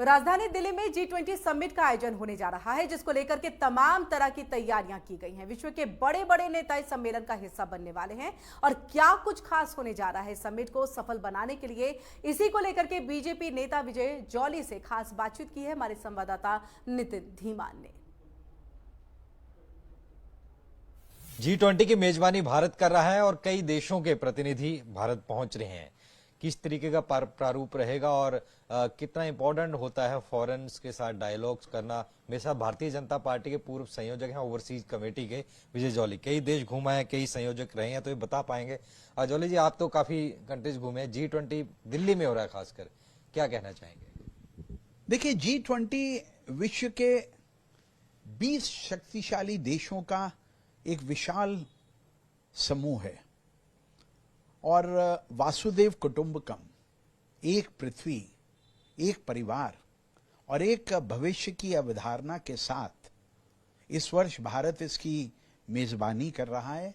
राजधानी दिल्ली में G20 summit का आयोजन होने जा रहा है, जिसको लेकर के तमाम तरह की तैयारियां की गई हैं। विश्व के बड़े बड़े नेता इस सम्मेलन का हिस्सा बनने वाले हैं और क्या कुछ खास होने जा रहा है समिट को सफल बनाने के लिए, इसी को लेकर के बीजेपी नेता विजय जॉली से खास बातचीत की है हमारे संवाददाता नितिन धीमान ने। G20 की मेजबानी भारत कर रहा है और कई देशों के प्रतिनिधि भारत पहुंच रहे हैं। किस तरीके का प्रारूप रहेगा और कितना इंपॉर्टेंट होता है फॉरेन्स के साथ डायलॉग्स करना। मेरे साथ भारतीय जनता पार्टी के पूर्व संयोजक हैं ओवरसीज कमेटी के विजय जॉली। कई देश घूमा है, कई संयोजक रहे हैं, तो ये बता पाएंगे। जॉली जी, आप तो काफी कंट्रीज घूमे हैं, G20 दिल्ली में हो रहा है, खासकर क्या कहना चाहेंगे? देखिए, G20 विश्व के 20 शक्तिशाली देशों का एक विशाल समूह है और वासुदेव कुटुंबकम, एक पृथ्वी, एक परिवार और एक भविष्य की अवधारणा के साथ इस वर्ष भारत इसकी मेजबानी कर रहा है,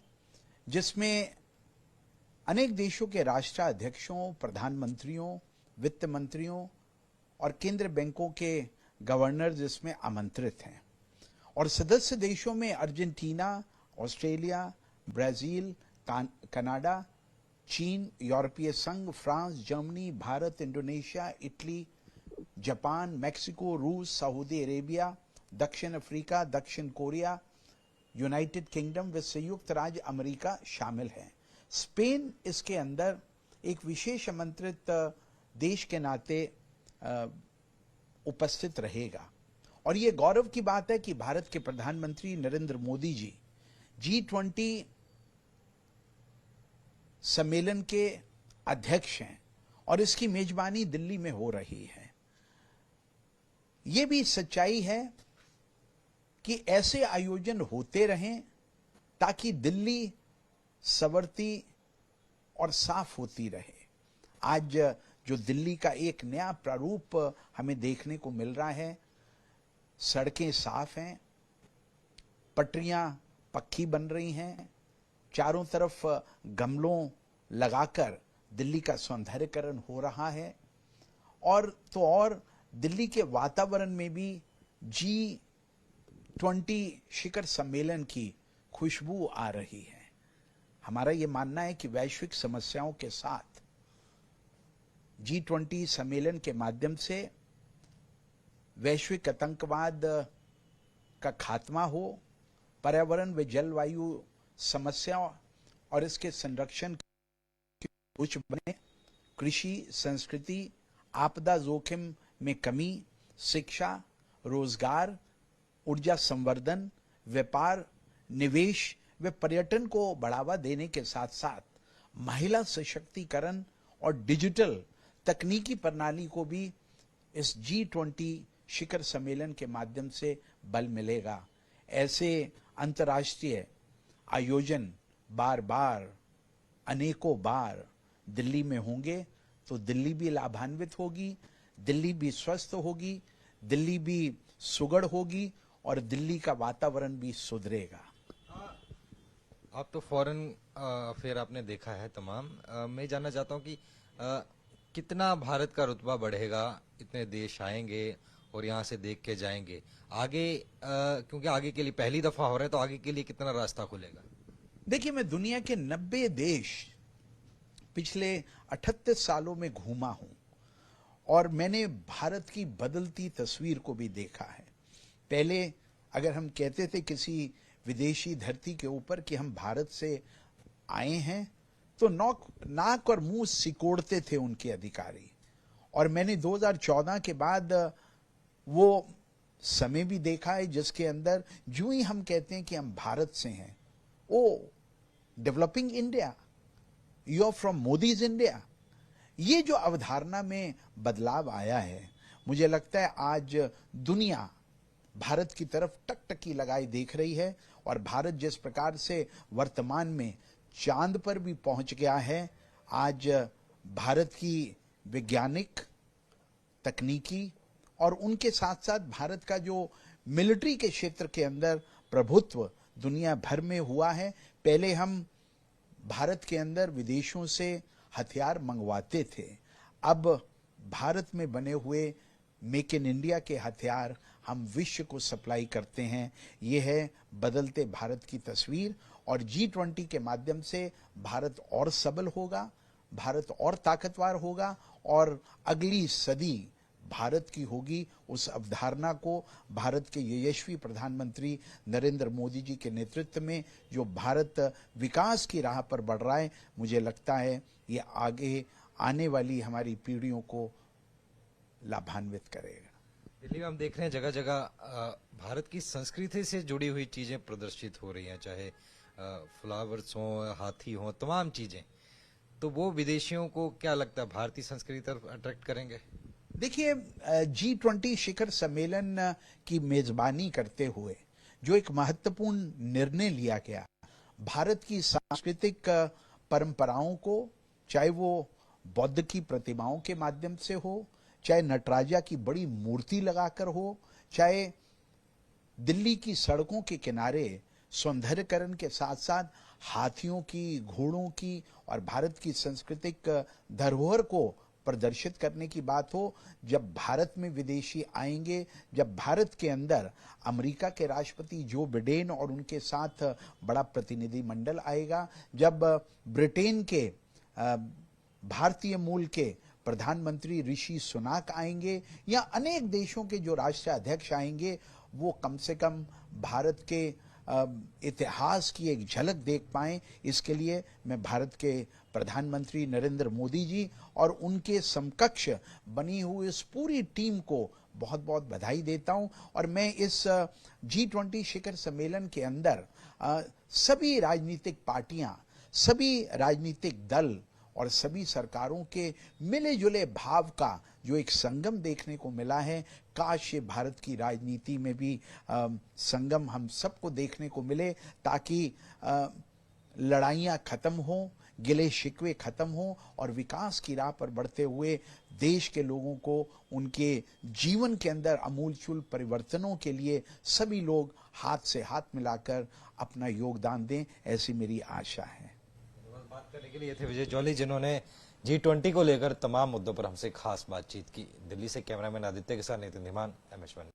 जिसमें अनेक देशों के राष्ट्राध्यक्षों, प्रधानमंत्रियों, वित्त मंत्रियों और केंद्र बैंकों के गवर्नर इसमें आमंत्रित हैं। और सदस्य देशों में अर्जेंटीना, ऑस्ट्रेलिया, ब्राजील, कनाडा, चीन, यूरोपीय संघ, France, Germany, Bharat, Indonesia, Italy, Japan, Mexico, रूस, सऊदी अरेबिया, दक्षिण अफ्रीका, दक्षिण कोरिया, यूनाइटेड किंगडम व संयुक्त राज्य अमेरिका शामिल हैं। स्पेन इसके अंदर एक विशेष आमंत्रित देश के नाते उपस्थित रहेगा। और ये गौरव की बात है कि भारत के प्रधानमंत्री नरेंद्र मोदी जी G20 सम्मेलन के अध्यक्ष हैं और इसकी मेजबानी दिल्ली में हो रही है। यह भी सच्चाई है कि ऐसे आयोजन होते रहें ताकि दिल्ली संवरती और साफ होती रहे। आज जो दिल्ली का एक नया प्रारूप हमें देखने को मिल रहा है, सड़कें साफ हैं, पटरियां पक्की बन रही हैं, चारों तरफ गमलों लगाकर दिल्ली का सौंदर्यीकरण हो रहा है और दिल्ली के वातावरण में भी G20 शिखर सम्मेलन की खुशबू आ रही है। हमारा यह मानना है कि वैश्विक समस्याओं के साथ G20 सम्मेलन के माध्यम से वैश्विक आतंकवाद का खात्मा हो, पर्यावरण व जलवायु समस्या और इसके संरक्षण की उच्च बने, कृषि, संस्कृति, आपदा जोखिम में कमी, शिक्षा, रोजगार, ऊर्जा संवर्धन, व्यापार, निवेश व पर्यटन को बढ़ावा देने के साथ साथ महिला सशक्तिकरण और डिजिटल तकनीकी प्रणाली को भी इस G20 शिखर सम्मेलन के माध्यम से बल मिलेगा। ऐसे अंतर्राष्ट्रीय आयोजन बार बार, अनेकों बार दिल्ली में होंगे तो दिल्ली भी लाभान्वित होगी, दिल्ली भी स्वस्थ होगी, दिल्ली भी सुगढ़ होगी और दिल्ली का वातावरण भी सुधरेगा। आप तो फॉरेन अफेयर आपने देखा है तमाम। मैं जानना चाहता हूं कि कितना भारत का रुतबा बढ़ेगा, इतने देश आएंगे और यहाँ से देख के जाएंगे आगे, क्योंकि आगे के लिए पहली दफा हो रहा है, तो आगे के लिए कितना रास्ता खुलेगा? देखिए, मैं दुनिया के 90 देश पिछले 38 सालों में घूमा हूं और मैंने भारत की बदलती तस्वीर को भी देखा है। पहले अगर हम कहते थे किसी विदेशी धरती के ऊपर कि हम भारत से आए हैं, तो नाक और मुंह सिकोड़ते थे उनके अधिकारी। और मैंने 2014 के बाद वो समय भी देखा है जिसके अंदर जो ही हम कहते हैं कि हम भारत से हैं, oh developing India, you are from Modi's India, ये जो अवधारणा में बदलाव आया है, मुझे लगता है आज दुनिया भारत की तरफ टकटकी लगाए देख रही है। और भारत जिस प्रकार से वर्तमान में चांद पर भी पहुंच गया है, आज भारत की वैज्ञानिक, तकनीकी और उनके साथ साथ भारत का जो मिलिट्री के क्षेत्र के अंदर प्रभुत्व दुनिया भर में हुआ है। पहले हम भारत के अंदर विदेशों से हथियार मंगवाते थे, अब भारत में बने हुए मेक इन इंडिया के हथियार हम विश्व को सप्लाई करते हैं। ये है बदलते भारत की तस्वीर, और G20 के माध्यम से भारत और सबल होगा, भारत और ताकतवर होगा, और अगली सदी भारत की होगी। उस अवधारणा को भारत के यशस्वी प्रधानमंत्री नरेंद्र मोदी जी के नेतृत्व में जो भारत विकास की राह पर बढ़ रहा है, मुझे लगता है ये आगे आने वाली हमारी पीढ़ियों को लाभान्वित करेगा। दिल्ली में हम देख रहे हैं जगह जगह भारत की संस्कृति से जुड़ी हुई चीजें प्रदर्शित हो रही हैं, चाहे फ्लावर्स हों, हाथी हों, तमाम चीजें। तो वो विदेशियों को क्या लगता है भारतीय संस्कृति तरफ अट्रैक्ट करेंगे? देखिए, G20 शिखर सम्मेलन की मेजबानी करते हुए जो एक महत्वपूर्ण निर्णय लिया गया, भारत की सांस्कृतिक परंपराओं को, चाहे वो बौद्ध की प्रतिमाओं के माध्यम से हो, चाहे नटराजा की बड़ी मूर्ति लगाकर हो, चाहे दिल्ली की सड़कों के किनारे सौंदर्यकरण के साथ साथ हाथियों की, घोड़ों की और भारत की सांस्कृतिक धरोहर को प्रदर्शित करने की बात हो। जब भारत में विदेशी आएंगे, जब भारत के अंदर अमेरिका के राष्ट्रपति जो बिडेन और उनके साथ बड़ा प्रतिनिधि मंडल आएगा, जब ब्रिटेन के भारतीय मूल के प्रधानमंत्री ऋषि सुनाक आएंगे, या अनेक देशों के जो राष्ट्राध्यक्ष आएंगे, वो कम से कम भारत के इतिहास की एक झलक देख पाएं। इसके लिए मैं भारत के प्रधानमंत्री नरेंद्र मोदी जी और उनके समकक्ष बनी हुई इस पूरी टीम को बहुत बहुत बधाई देता हूं। और मैं इस G20 शिखर सम्मेलन के अंदर सभी राजनीतिक पार्टियां, सभी राजनीतिक दल और सभी सरकारों के मिले जुले भाव का जो एक संगम देखने को मिला है, काश ये भारत की राजनीति में भी संगम हम सबको देखने को मिले, ताकि लड़ाइयां खत्म हों, गिले शिकवे खत्म हों और विकास की राह पर बढ़ते हुए देश के लोगों को उनके जीवन के अंदर आमूलचूल परिवर्तनों के लिए सभी लोग हाथ से हाथ मिलाकर अपना योगदान दें, ऐसी मेरी आशा है। बात करने के लिए थे विजय जॉली, जिन्होंने G20 को लेकर तमाम मुद्दों पर हमसे खास बातचीत की। दिल्ली से कैमरामैन आदित्य के साथ नितिन धीमान, MS1।